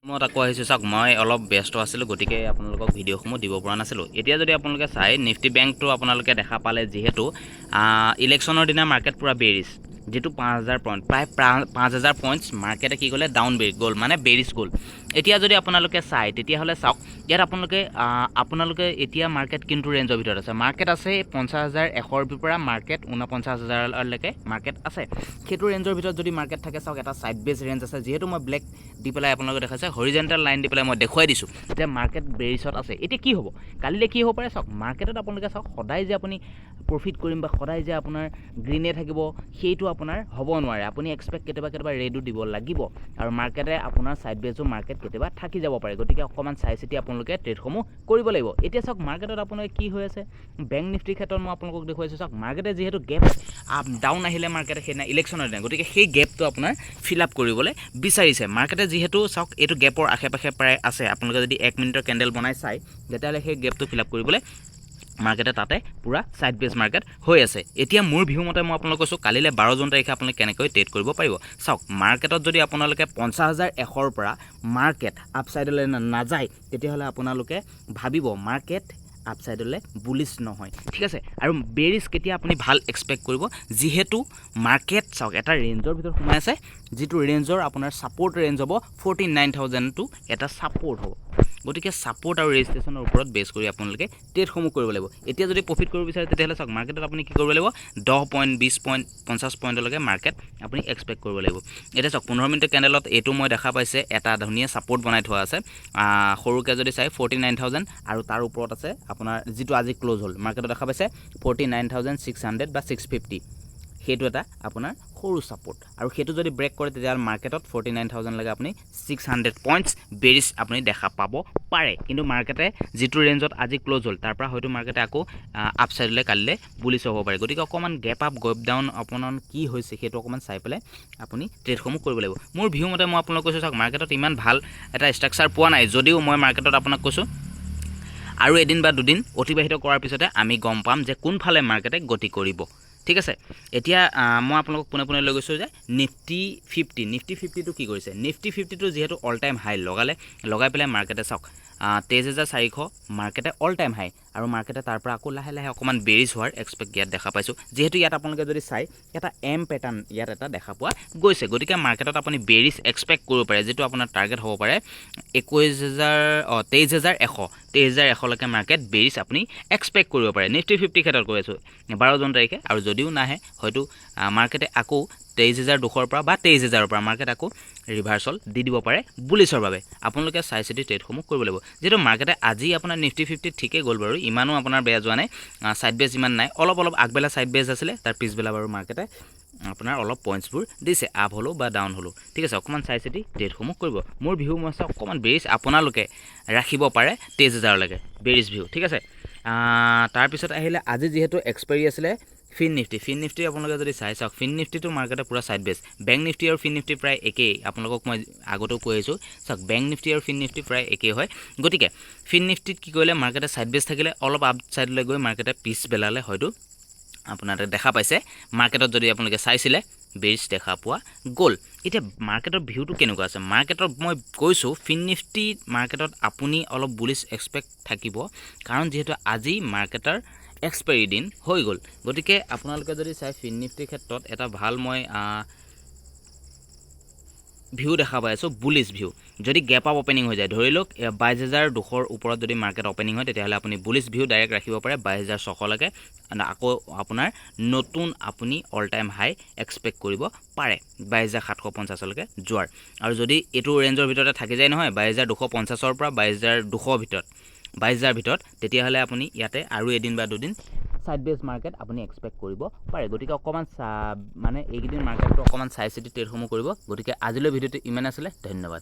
মই আকৌ আহিছোঁ চাওক মই অলপ ব্যস্ত আছিলোঁ গতিকে আপোনালোকক ভিডিঅ'সমূহ দিব পৰা নাছিলোঁ এতিয়া যদি আপোনালোকে চাই নিফটি বেংকটো আপোনালোকে দেখা পালে যিহেতু ইলেকশ্যনৰ দিনা মাৰ্কেট পূৰা বেৰিছ যেটো 5000 পইণ্ট প্ৰায় 5000 পইণ্টছ মাৰ্কেটে কি ক'লে ডাউন গ'ল মানে বেৰিছ গ'ল এতিয়া যদি আপোনালোকে চাই তেতিয়াহ'লে চাওক ইয়াত আপোনালোকে এতিয়া মাৰ্কেট কিন্তু ৰেঞ্জৰ ভিতৰত আছে মাৰ্কেট আছে 50100 পৰা মাৰ্কেট 49000লৈকে মাৰ্কেট আছে সেইটো ৰেঞ্জৰ ভিতৰত যদি মাৰ্কেট থাকে চাওক এটা সাইড বেজ ৰেঞ্জ আছে যেহেতু মই ব্লেক দি পেলাই আপোনালোকে দেখাইছে হৰিজেণ্টেল লাইন দি পেলাই মই দেখুৱাই দিছোঁ যে মাৰ্কেট বেৰিছত আছে এতিয়া কি হ'ব কালিলৈ কি হ'ব পাৰে চাওক মাৰ্কেটত আপোনালোকে চাওক সদায় যে আপুনি প্ৰফিট কৰিম বা সদায় যে আপোনাৰ গ্ৰীনে থাকিব সেইটো আপোনাৰ হ'ব নোৱাৰে আপুনি এক্সপেক্ট কেতিয়াবা ৰেডো দিব লাগিব আৰু মাৰ্কেটে আপোনাৰ সাইড বেজো মাৰ্কেট কেতিয়াবা থাকি যাব পাৰে গতিকে অকমান চাই চিতি আপোনালোকে ট্ৰেডসমূহ কৰিব লাগিব এতিয়া চাওক মাৰ্কেটত আপোনাৰ কি হৈ আছে বেংক নিফটিৰ ক্ষেত্ৰত মই আপোনালোকক দেখুৱাইছোঁ চাওক মাৰ্কেটে যিহেতু গেপ আপ ডাউন আহিলে মাৰ্কেটে সেইদিনা ইলেকশ্যনৰ দিনা গতিকে সেই গেপটো আপোনাৰ ফিল আপ কৰিবলৈ বিচাৰিছে মাৰ্কেটে যিহেতু চাওক এইটো গেপৰ আশে পাশে প্ৰায় আছে আপোনালোকে যদি 1 মিনিটৰ কেণ্ডেল বনাই চাই তেতিয়াহ'লে সেই গেপটো ফিল আপ কৰিবলৈ মাৰ্কেটে তাতে পুৰা সাইড বেজ মাৰ্কেট হৈ আছে এতিয়া মোৰ ভিউ মতে মই আপোনালোক কৈছোঁ কালিলৈ 12 জুন তাৰিখে আপোনালোকে কেনেকৈ ট্ৰেড কৰিব পাৰিব চাওক মাৰ্কেটত যদি আপোনালোকে 50100 পৰা মাৰ্কেট আপসাইডলৈ নাযায় তেতিয়াহ'লে আপোনালোকে ভাবিব মাৰ্কেট আপসাইডলৈ বুলিছ নহয় ঠিক আছে আৰু বেৰিছ কেতিয়া আপুনি ভাল এক্সপেক্ট কৰিব যেহেতু মাৰ্কেট চাওক এটা ৰেঞ্জৰ ভিতৰত সোমাই আছে যেটো ৰেঞ্জৰ আপোনাৰ সাপোৰ্ট ৰেঞ্জ হ'ব 49000 টো এটা সাপোৰ্ট হ'ব গতিকে সাপোৰ্ট আৰু ৰেজিষ্ট্ৰেচনৰ ওপৰত বেছ কৰি আপোনালোকে ট্ৰেডসমূহ কৰিব লাগিব এতিয়া যদি প্ৰফিট কৰিব বিচাৰে তেতিয়াহ'লে চাওক মাৰ্কেটত আপুনি কি কৰিব লাগিব 10 পইণ্ট 20 পইণ্ট 50 পইণ্টলৈকে মাৰ্কেট আপুনি এক্সপেক্ট কৰিব লাগিব এতিয়া চাওক 15 মিনিটৰ কেণ্ডেলত এইটো মই দেখা পাইছে এটা ধুনীয়া সাপোৰ্ট বনাই থোৱা আছে সৰুকৈ যদি চাই 49000 আৰু তাৰ ওপৰত আছে আপোনাৰ যেটো আজি ক্লোজ হ'ল মাৰ্কেটত দেখা পাইছে 49600 বা 650 সেইটো এটা আপোনাৰ সৰু সাপোৰ্ট আৰু সেইটো যদি ব্ৰেক কৰে তেতিয়াহ'লে মাৰ্কেটত 49000 লাগে আপুনি 600 পইণ্টছ বেৰিছ আপুনি দেখা পাব পাৰে কিন্তু মাৰ্কেটে যেটো ৰেঞ্জত আজি ক্লোজ হ'ল তাৰ পৰা হয়তো মাৰ্কেটে আকৌ আপসাইডলৈ কালিলৈ বুলিছ হ'ব পাৰে গতিকে অকমান গেপ আপ গেপ ডাউন আপোনাৰ কি হৈছে সেইটো অকমান চাই পেলাই আপুনি ট্ৰেডসমূহ কৰিব লাগিব মোৰ ভিউ মতে মই আপোনালোকক কৈছোঁ চাওক মাৰ্কেটত ইমান ভাল এটা ষ্ট্ৰাকচাৰ পোৱা নাই যদিও মই মাৰ্কেটত আপোনাক কৈছোঁ আৰু এদিন বা দুদিন অতিবাহিত কৰাৰ পিছতে আমি গম পাম যে কোনফালে মাৰ্কেটে গতি কৰিব ঠিক আছে এতিয়া মই আপোনালোকক পুনে লৈ গৈছোঁ যে নিফটি 50 টো কি কৰিছে নিফটি 50 টো যেহেতু অল টাইম হাই লগাই পেলাই মাৰ্কেটে চাওক 23400 মাৰ্কেটে অল টাইম হাই আৰু মাৰ্কেটে তাৰ পৰা আকৌ লাহে লাহে অকমান বেৰিছ হোৱাৰ এক্সপেক্ট ইয়াত দেখা পাইছোঁ যেহেতু ইয়াত আপোনালোকে যদি চাই এটা এম পেটাৰ্ণ ইয়াত এটা দেখা পোৱা গৈছে গতিকে মাৰ্কেটত আপুনি বেৰিছ এক্সপেক্ট কৰিব পাৰে যেটো আপোনাৰ টাৰ্গেট হ'ব পাৰে 23100 লৈকে মাৰ্কেট বেৰিছ আপুনি এক্সপেক্ট কৰিব পাৰে নিফটি 50 ক্ষেত্ৰত কৈ আছোঁ 12 জুন তাৰিখে আৰু যদিও নাহে হয়তো মাৰ্কেটে আকৌ 23200 পৰা বা 23000 পৰা মাৰ্কেট আকৌ ৰিভাৰ্সল দি দিব পাৰে বুলিছৰ বাবে আপোনালোকে চাই চিতি ট্ৰেডসমূহ কৰিব লাগিব যেটো মাৰ্কেটে আজি আপোনাৰ নিফটি 50 ঠিকে গ'ল বাৰু ইমানো আপোনাৰ বেয়া যোৱা নাই সাইড বেজ ইমান নাই অলপ আগবেলা সাইড বেজ আছিলে তাৰ পিছবেলা বাৰু মাৰ্কেটে আপোনাৰ অলপ পইণ্টছবোৰ দিছে আপ হলো বা ডাউন হলো ঠিক আছে অকমান চাই চিতি ট্ৰেডসমূহ কৰিব মোৰ ভিউ মতে অকমান বেৰিছ আপোনালোকে ৰাখিব পাৰে 23000 লৈকে বেৰিছ ভিউ ঠিক আছে তাৰ পিছত আহিলে আজি যেহেতু এক্সপায়াৰি আছিলে ফিন নিফটি আপোনালোকে যদি চাই চাওক ফিন নিফটিটো মাৰ্কেটে পুৰা সাইড বেজ বেংক নিফটি আৰু ফিন নিফটি প্ৰায় একেই আপোনালোকক মই আগতেও কৈ আহিছোঁ চাওক বেংক নিফটি আৰু ফিন নিফটি প্ৰায় একেই হয় গতিকে ফিন নিফটিত কি কৰিলে মাৰ্কেটে সাইড বেজ থাকিলে অলপ আপ সাইডলৈ গৈ মাৰ্কেটে পিছ বেলালে হয়তো আপোনালোকে দেখা পাইছে মাৰ্কেটত যদি আপোনালোকে চাইছিলে বেৰিছ দেখা পোৱা গ'ল এতিয়া মাৰ্কেটৰ ভিউটো কেনেকুৱা আছে মাৰ্কেটৰ মই কৈছোঁ ফিন নিফটি মাৰ্কেটত আপুনি অলপ বুলিছ এক্সপেক্ট থাকিব কাৰণ যেহেতু আজি মাৰ্কেটৰ এক্সপায়াৰি দিন হৈ গ'ল গতিকে আপোনালোকে যদি চাই ফিন নিফটিৰ ক্ষেত্ৰত এটা ভাল মই ভিউ দেখা পাই আছোঁ বুলিছ ভিউ যদি গেপ আপ ওপেনিং হৈ যায় ধৰি লওক 22200 ওপৰত যদি মাৰ্কেট ওপেনিং হয় তেতিয়াহ'লে আপুনি বুলিছ ভিউ ডাইৰেক্ট ৰাখিব পাৰে 22600 লৈকে আকৌ আপোনাৰ নতুন আপুনি অল টাইম হাই এক্সপেক্ট কৰিব পাৰে 22750 লৈকে যোৱাৰ আৰু যদি এইটো ৰেঞ্জৰ ভিতৰতে থাকি যায় নহয় 22250 পৰা 22000 ভিতৰত তেতিয়াহ'লে আপুনি ইয়াতে আৰু এদিন বা দুদিন সাইড বেজ মাৰ্কেট আপুনি এক্সপেক্ট কৰিব পাৰে গতিকে অকমান মানে এইকেইদিন মাৰ্কেটটো অকমান চাই চিতি ট্ৰেডসমূহ কৰিব গতিকে আজিলৈ ভিডিঅ'টো ইমান আছিলে ধন্যবাদ